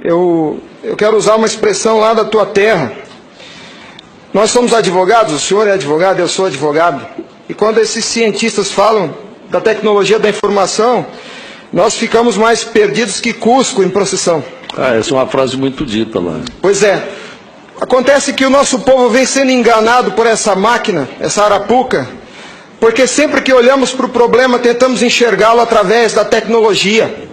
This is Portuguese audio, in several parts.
Eu quero usar uma expressão lá da tua terra. Nós somos advogados, o senhor é advogado, eu sou advogado. E quando esses cientistas falam da tecnologia da informação, nós ficamos mais perdidos que Cusco em procissão. Essa é uma frase muito dita lá. Pois é. Acontece que o nosso povo vem sendo enganado por essa máquina, essa arapuca, porque sempre que olhamos para o problema, tentamos enxergá-lo através da tecnologia.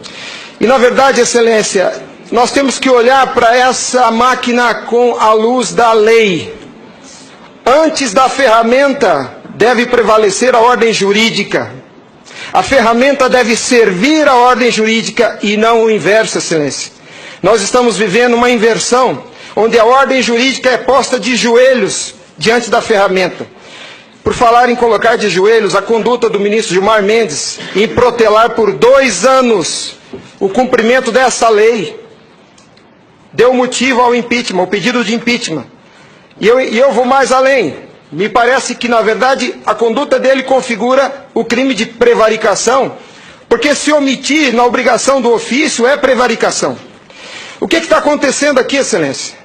E na verdade, Excelência, nós temos que olhar para essa máquina com a luz da lei. Antes da ferramenta, deve prevalecer a ordem jurídica. A ferramenta deve servir a ordem jurídica e não o inverso, Excelência. Nós estamos vivendo uma inversão, onde a ordem jurídica é posta de joelhos diante da ferramenta. Por falar em colocar de joelhos, a conduta do ministro Gilmar Mendes em protelar por 2 anos o cumprimento dessa lei deu motivo ao impeachment, ao pedido de impeachment. E eu vou mais além. Me parece que, na verdade, a conduta dele configura o crime de prevaricação, porque se omitir na obrigação do ofício é prevaricação. O que está acontecendo aqui, Excelência?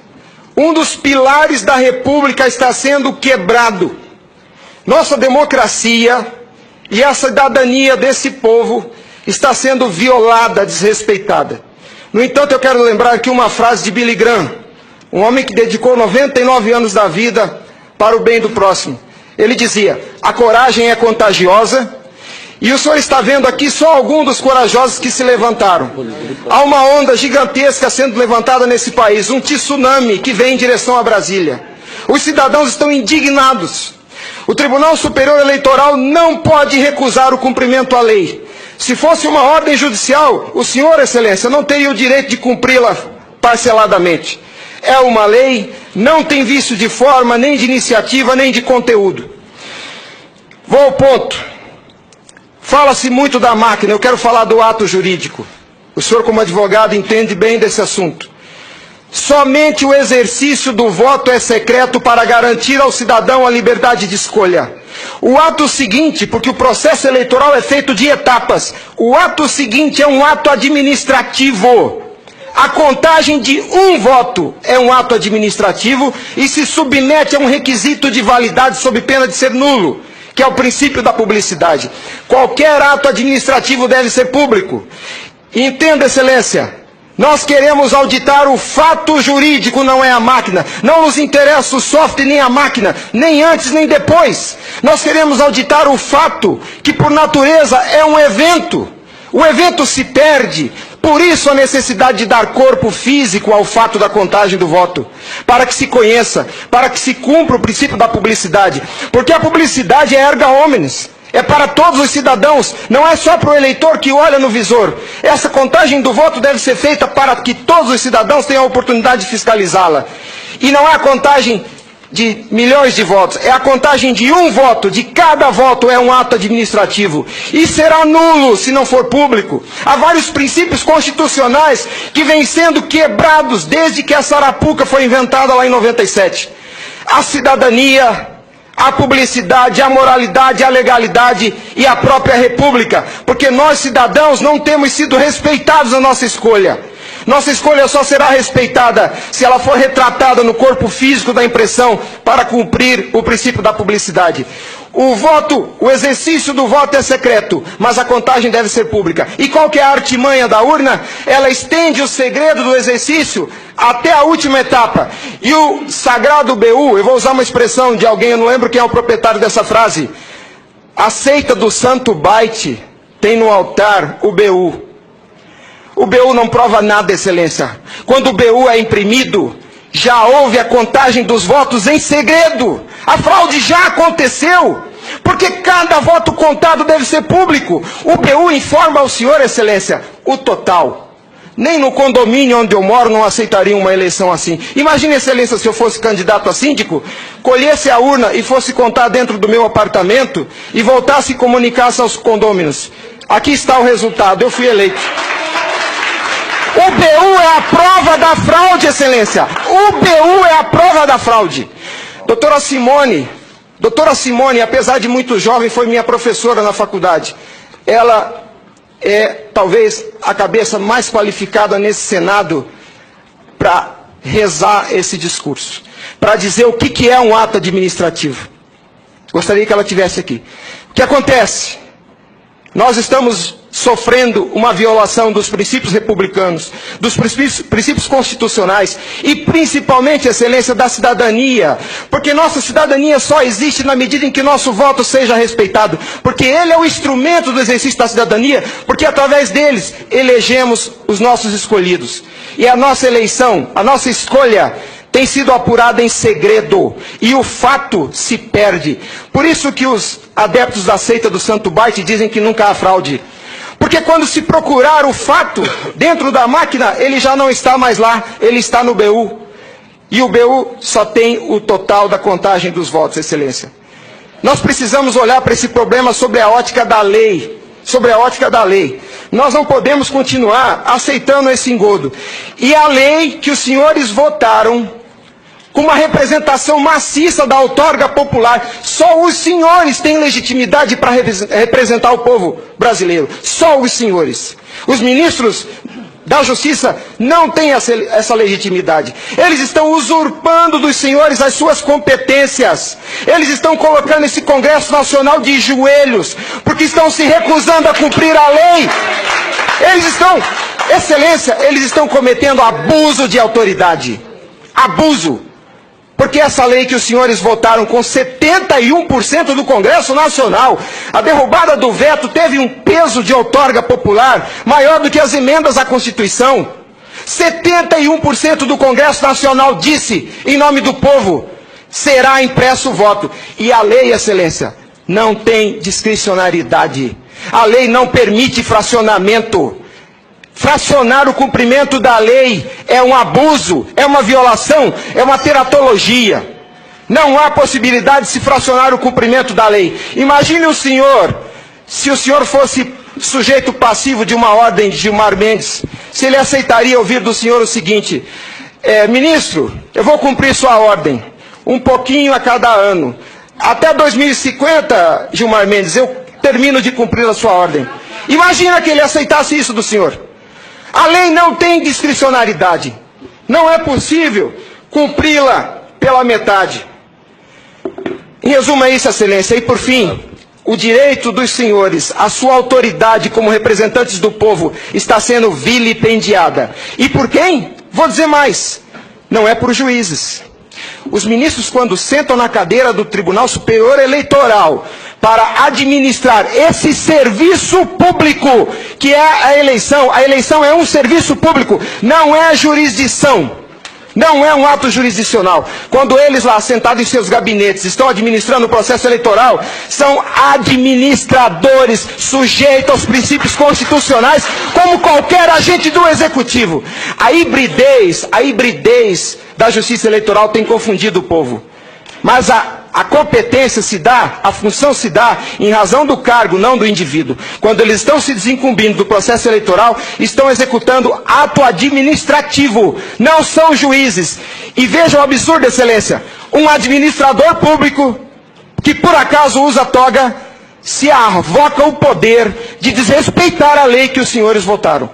Um dos pilares da República está sendo quebrado. Nossa democracia e a cidadania desse povo está sendo violada, desrespeitada. No entanto, eu quero lembrar aqui uma frase de Billy Graham, um homem que dedicou 99 anos da vida para o bem do próximo. Ele dizia: a coragem é contagiosa, e o senhor está vendo aqui só alguns dos corajosos que se levantaram. Há uma onda gigantesca sendo levantada nesse país, um tsunami que vem em direção a Brasília. Os cidadãos estão indignados. O Tribunal Superior Eleitoral não pode recusar o cumprimento à lei. Se fosse uma ordem judicial, o senhor, Excelência, não teria o direito de cumpri-la parceladamente. É uma lei, não tem vício de forma, nem de iniciativa, nem de conteúdo. Vou ao ponto. Fala-se muito da máquina, eu quero falar do ato jurídico. O senhor, como advogado, entende bem desse assunto. Somente o exercício do voto é secreto para garantir ao cidadão a liberdade de escolha. O ato seguinte, porque o processo eleitoral é feito de etapas, o ato seguinte é um ato administrativo. A contagem de um voto é um ato administrativo e se submete a um requisito de validade sob pena de ser nulo, que é o princípio da publicidade. Qualquer ato administrativo deve ser público. Entenda, Excelência, nós queremos auditar o fato jurídico, não é a máquina. Não nos interessa o software nem a máquina, nem antes nem depois. Nós queremos auditar o fato, que por natureza é um evento. O evento se perde. Por isso a necessidade de dar corpo físico ao fato da contagem do voto, para que se conheça, para que se cumpra o princípio da publicidade. Porque a publicidade é erga omnes, é para todos os cidadãos, não é só para o eleitor que olha no visor. Essa contagem do voto deve ser feita para que todos os cidadãos tenham a oportunidade de fiscalizá-la. E não é a contagem de milhões de votos, é a contagem de um voto, de cada voto é um ato administrativo. E será nulo se não for público. Há vários princípios constitucionais que vêm sendo quebrados desde que essa arapuca foi inventada lá em 97. A cidadania, a publicidade, a moralidade, a legalidade e a própria república. Porque nós, cidadãos, não temos sido respeitados na nossa escolha. Nossa escolha só será respeitada se ela for retratada no corpo físico da impressão para cumprir o princípio da publicidade. O exercício do voto é secreto, mas a contagem deve ser pública. E qual que é a artimanha da urna? Ela estende o segredo do exercício até a última etapa. E o sagrado BU, eu vou usar uma expressão de alguém, eu não lembro quem é o proprietário dessa frase. A seita do santo byte tem no altar o BU. O BU não prova nada, Excelência. Quando o BU é imprimido, já houve a contagem dos votos em segredo. A fraude já aconteceu, porque cada voto contado deve ser público. O BU informa ao senhor, Excelência, o total. Nem no condomínio onde eu moro não aceitaria uma eleição assim. Imagine, Excelência, se eu fosse candidato a síndico, colhesse a urna e fosse contar dentro do meu apartamento e voltasse e comunicasse aos condôminos. Aqui está o resultado, eu fui eleito. O BU é a prova da fraude, Excelência. O BU é a prova da fraude. Doutora Simone, apesar de muito jovem, foi minha professora na faculdade. Ela é talvez a cabeça mais qualificada nesse Senado para rezar esse discurso, para dizer o que é um ato administrativo. Gostaria que ela estivesse aqui. O que acontece? Nós estamos sofrendo uma violação dos princípios republicanos, dos princípios constitucionais e principalmente, excelência, da cidadania. Porque nossa cidadania só existe na medida em que nosso voto seja respeitado. Porque ele é o instrumento do exercício da cidadania, porque através deles elegemos os nossos escolhidos. E a nossa eleição, a nossa escolha tem sido apurada em segredo, e o fato se perde. Por isso que os adeptos da seita do Santo Bart dizem que nunca há fraude. Porque quando se procurar o fato dentro da máquina, ele já não está mais lá, ele está no BU. E o BU só tem o total da contagem dos votos, excelência. Nós precisamos olhar para esse problema sobre a ótica da lei. Sobre a ótica da lei. Nós não podemos continuar aceitando esse engodo. E a lei que os senhores votaram, com uma representação maciça da outorga popular, só os senhores têm legitimidade para representar o povo brasileiro. Só os senhores. Os ministros da Justiça não têm essa legitimidade. Eles estão usurpando dos senhores as suas competências. Eles estão colocando esse Congresso Nacional de joelhos, porque estão se recusando a cumprir a lei. Eles estão, excelência, eles estão cometendo abuso de autoridade. Abuso. Porque essa lei que os senhores votaram com 71% do Congresso Nacional, a derrubada do veto teve um peso de outorga popular maior do que as emendas à Constituição. 71% do Congresso Nacional disse, em nome do povo, será impresso o voto. E a lei, excelência, não tem discricionariedade. A lei não permite fracionamento. Fracionar o cumprimento da lei é um abuso, é uma violação, é uma teratologia. Não há possibilidade de se fracionar o cumprimento da lei. Imagine o senhor, se o senhor fosse sujeito passivo de uma ordem de Gilmar Mendes, se ele aceitaria ouvir do senhor o seguinte: ministro, eu vou cumprir sua ordem, um pouquinho a cada ano. Até 2050, Gilmar Mendes, eu termino de cumprir a sua ordem. Imagina que ele aceitasse isso do senhor. A lei não tem discricionariedade. Não é possível cumpri-la pela metade. Em resumo, é isso, excelência. E por fim, o direito dos senhores, a sua autoridade como representantes do povo está sendo vilipendiada. E por quem? Vou dizer mais. Não é por juízes. Os ministros, quando sentam na cadeira do Tribunal Superior Eleitoral para administrar esse serviço público, que é a eleição é um serviço público, não é jurisdição, não é um ato jurisdicional. Quando eles lá, sentados em seus gabinetes, estão administrando o processo eleitoral, são administradores sujeitos aos princípios constitucionais, como qualquer agente do Executivo. A hibridez da Justiça Eleitoral tem confundido o povo. Mas a competência se dá, a função se dá em razão do cargo, não do indivíduo. Quando eles estão se desincumbindo do processo eleitoral, estão executando ato administrativo, não são juízes. E vejam o absurdo, excelência, um administrador público que por acaso usa toga, se arvoca o poder de desrespeitar a lei que os senhores votaram.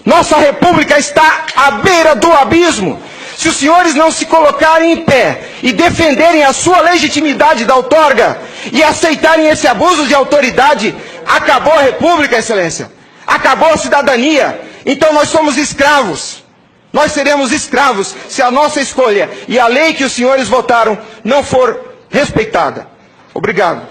Nossa república está à beira do abismo. Se os senhores não se colocarem em pé e defenderem a sua legitimidade da outorga e aceitarem esse abuso de autoridade, acabou a república, excelência. Acabou a cidadania. Então nós somos escravos. Nós seremos escravos se a nossa escolha e a lei que os senhores votaram não for respeitada. Obrigado.